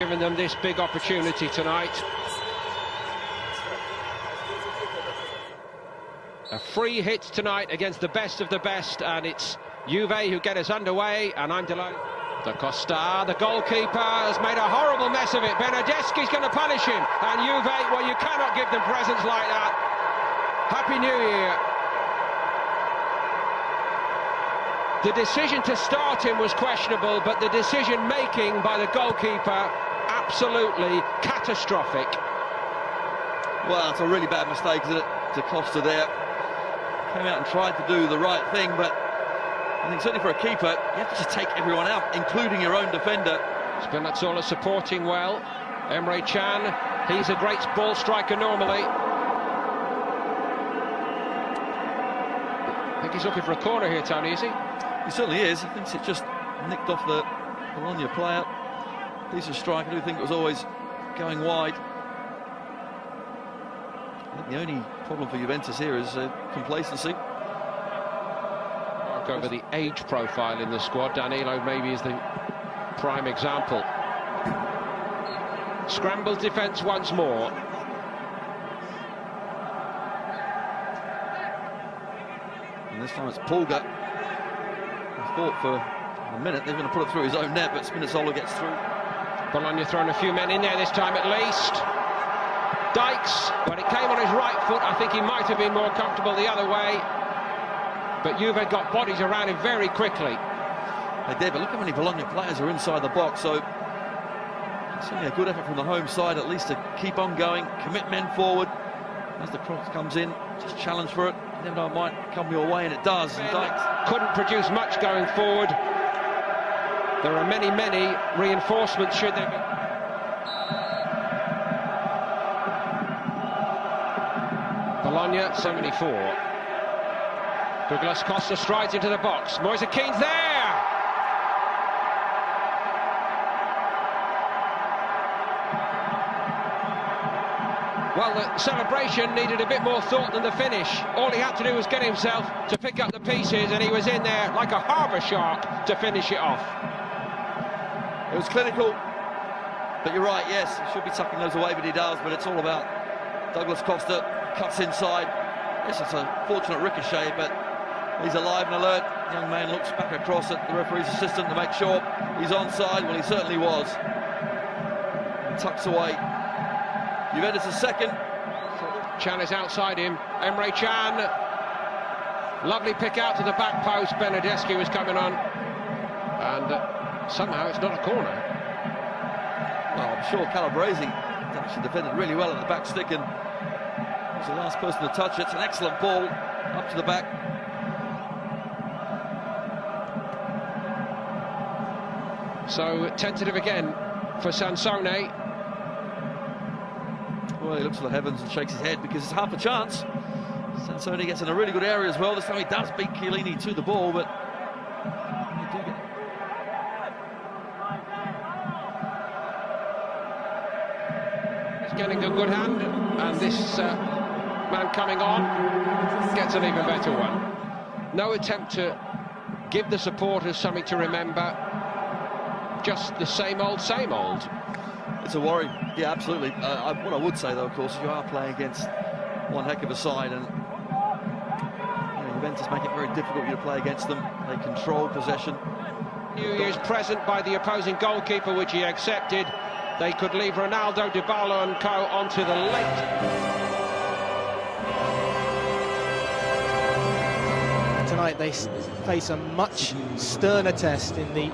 given them this big opportunity tonight. A free hit tonight against the best of the best, and it's Juve who get us underway, and I'm delighted. Da Costa, the goalkeeper, has made a horrible mess of it. Bernardeschi's going to punish him, and Juve, well, you cannot give them presents like that. Happy New Year. The decision to start him was questionable, but the decision-making by the goalkeeper, absolutely catastrophic. Well, it's a really bad mistake, isn't it? Da Costa there came out and tried to do the right thing, but I think certainly for a keeper, you have to just take everyone out, including your own defender. Spinazzola supporting well. Emre Can, he's a great ball striker normally. I think he's looking for a corner here, Tony, is he? He certainly is. He thinks it just nicked off the Bologna player. Decent strike. I do think it was always going wide. I think the only problem for Juventus here is complacency. Mark over the age profile in the squad. Danilo maybe is the prime example. Scrambles defence once more. And this time it's Pulga. I thought for a minute they're going to put it through his own net, but Spinazzola gets through. Bologna throwing a few men in there this time at least. Dykes, when it came on his right foot, I think he might have been more comfortable the other way. But Juve got bodies around him very quickly. They did, but look how many Bologna players are inside the box, so certainly a good effort from the home side, at least to keep on going, commit men forward. As the cross comes in, just challenge for it. You never know, it might come your way, and it does. And Dykes couldn't produce much going forward. There are many, many reinforcements should there be. Bologna, 74. Douglas Costa strides into the box. Moise Keane's there! Well, the celebration needed a bit more thought than the finish. All he had to do was get himself to pick up the pieces, and he was in there like a harbour shark to finish it off. It was clinical, but you're right, yes, he should be tucking those away, but he does. But it's all about Douglas Costa, cuts inside. Yes, it's a fortunate ricochet, but he's alive and alert. The young man looks back across at the referee's assistant to make sure he's onside. Well, he certainly was. And tucks away. Juventus' second. Can is outside him. Emre Can. Lovely pick out to the back post. Bernardeschi was coming on. And somehow it's not a corner. Well, I'm sure Calabrese actually defended really well at the back stick and was the last person to touch it. It's an excellent ball up to the back. So tentative again for Sansone. Well, he looks to the heavens and shakes his head because it's half a chance. Sansone gets in a really good area as well. This time he does beat Chiellini to the ball, but you do get... He's getting a good hand, and this man coming on gets an even better one. No attempt to give the supporters something to remember. Just the same old, same old. It's a worry, yeah, absolutely. What I would say, though, of course, is you are playing against one heck of a side, and Juventus make it very difficult for you to play against them. They control possession. New Year's present by the opposing goalkeeper, which he accepted. They could leave Ronaldo, Dybala and co onto the late. Tonight they face a much sterner test in the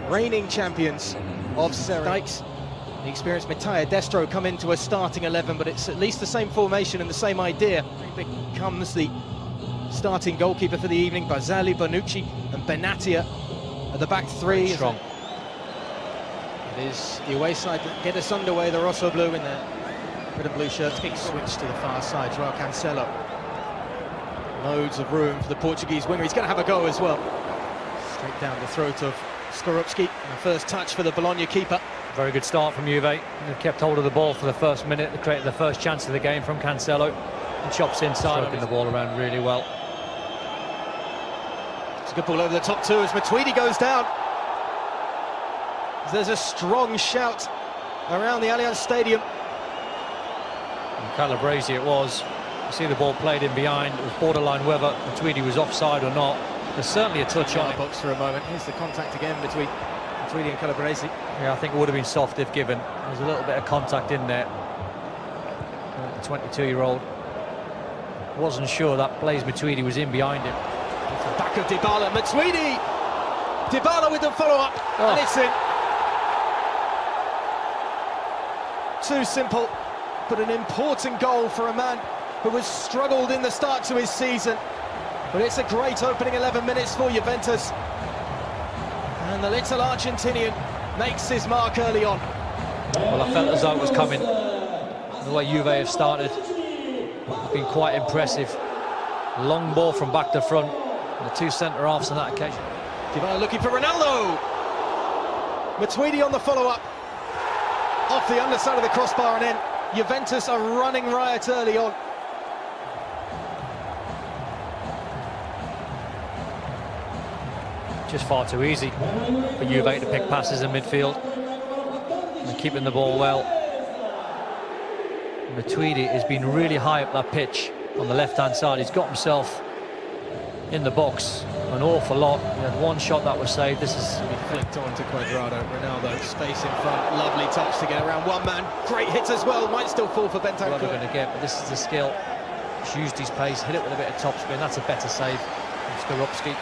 reigning champions of Serie A. Dykes, the experienced Mattia Destro, come into a starting 11, but it's at least the same formation and the same idea. He becomes the starting goalkeeper for the evening. Barzali, Bonucci and Benatia at the back three. Strong. It is the away side that get us underway, the Rosso Blue in their red and blue shirts. Big switch to the far side, Joao Cancelo. Loads of room for the Portuguese winger. He's going to have a go as well. Straight down the throat of Skorupski. And the first touch for the Bologna keeper. Very good start from Juve. They've kept hold of the ball for the first minute. They created the first chance of the game from Cancelo. And chops inside, stroking the ball around really well. It's a good ball over the top too as Matuidi goes down. There's a strong shout around the Allianz Stadium. And Calabrese it was. You see the ball played in behind. It was borderline whether Tweedy was offside or not. There's certainly a touch on it. Box for a moment. Here's the contact again between Tweedy and Calabrese. Yeah, I think it would have been soft if given. There's a little bit of contact in there. The 22-year-old wasn't sure that Blaise Matuidi was in behind him. Off the back of Dybala, Matuidi! Dybala with the follow-up, and it's in. Too simple, but an important goal for a man who has struggled in the start to his season. But it's a great opening 11 minutes for Juventus. And the little Argentinian makes his mark early on. Well, I felt as though it was coming. The way Juve have started, it's been quite impressive. Long ball from back to front. And the two centre-halves on that occasion. Dybala looking for Ronaldo. Matuidi on the follow-up. Off the underside of the crossbar, and then Juventus are running riot early on. Just far too easy for Juve to pick passes in midfield and keeping the ball well. Matuidi has been really high up that pitch on the left-hand side. He's got himself in the box an awful lot. He had one shot that was saved. This is flicked on to Cuadrado. Ronaldo, space in front, lovely touch to get around one man. Great hit as well, might still fall for Bentancur. what we're going to get, but this is the skill. He's used his pace, hit it with a bit of topspin. That's a better save from Skorupski.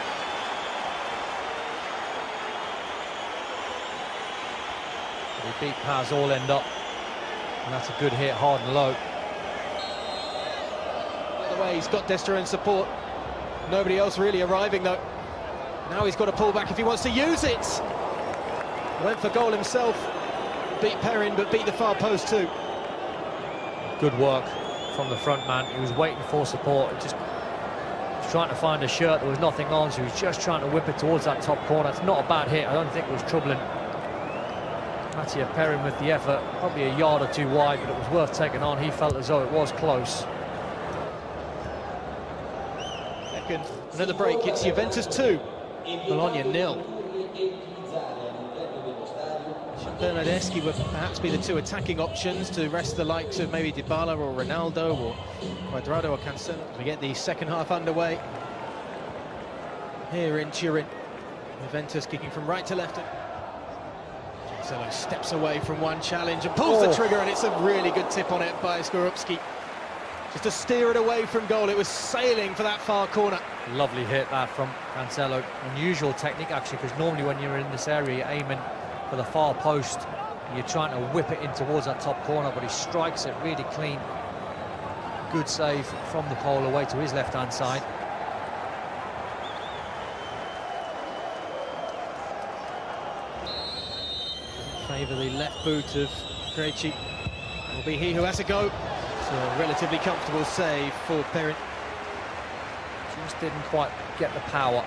He beat Paz all end up, and that's a good hit, hard and low. By the way, he's got Destro in support. Nobody else really arriving though. Now he's got to pull back if he wants to use it. Went for goal himself. Beat Perrin, but beat the far post too. Good work from the front man. He was waiting for support. Just was trying to find a shirt. There was nothing on, so he was just trying to whip it towards that top corner. It's not a bad hit. I don't think it was troubling Mattia Perrin with the effort. Probably a yard or two wide, but it was worth taking on. He felt as though it was close. Second, another break. It's Juventus 2, Bologna 0. Bernardeschi would perhaps be the two attacking options to rest the likes of maybe Dybala or Ronaldo or Cuadrado or Cancelo. We get the second half underway here in Turin. Juventus kicking from right to left. Cancelo steps away from one challenge and pulls the trigger, and it's a really good tip on it by Skorupski. Just to steer it away from goal. It was sailing for that far corner. Lovely hit that from Cancelo. Unusual technique actually, because normally when you're in this area you're aiming for the far post, you're trying to whip it in towards that top corner, but he strikes it really clean. Good save from the pole away to his left-hand side. Favour the left boot of Krejci. Will be he who has a go. So a relatively comfortable save for Perrin. Just didn't quite get the power.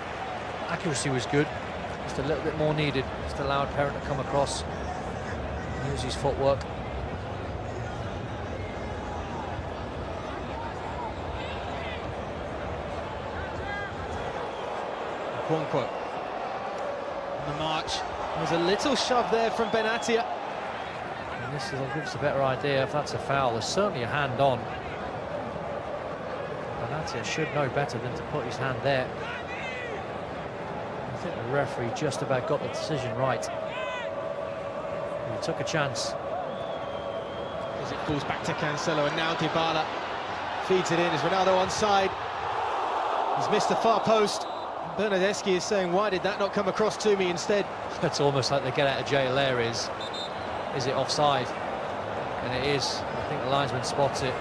Accuracy was good. Just a little bit more needed. Just allowed Perrin to come across, use his footwork. Quonquo on the march. There's a little shove there from Benatia. And this will give us a better idea if that's a foul. There's certainly a hand on. Benatia should know better than to put his hand there. I think the referee just about got the decision right. He took a chance. As it falls back to Cancelo, and now Dybala feeds it in. Is Ronaldo onside? He's missed the far post. Bernardeschi is saying, why did that not come across to me instead? It's almost like the get out of jail there is it offside? And it is. I think the linesman spots it.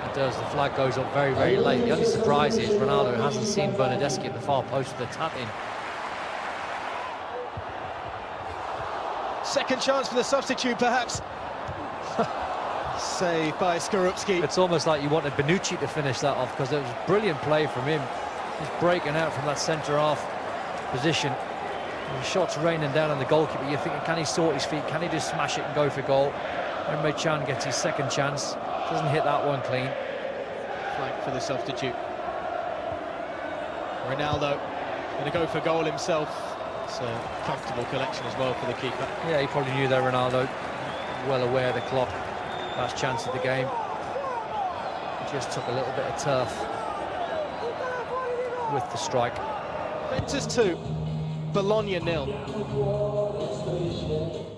It does. The flag goes up very, very late. The only surprise is Ronaldo hasn't seen Bernardeschi at the far post with the tap in. Second chance for the substitute, perhaps. Saved by Skorupski. It's almost like you wanted Bonucci to finish that off, because it was brilliant play from him. He's breaking out from that centre-half position. The shot's raining down on the goalkeeper. You're thinking, can he sort his feet? Can he just smash it and go for goal? Emre Can gets his second chance. Doesn't hit that one clean. Flank for the substitute. Ronaldo going to go for goal himself. It's a comfortable collection as well for the keeper. Yeah, he probably knew that Ronaldo, well aware of the clock, last chance of the game. Just took a little bit of turf with the strike. Juventus 2, Bologna 0.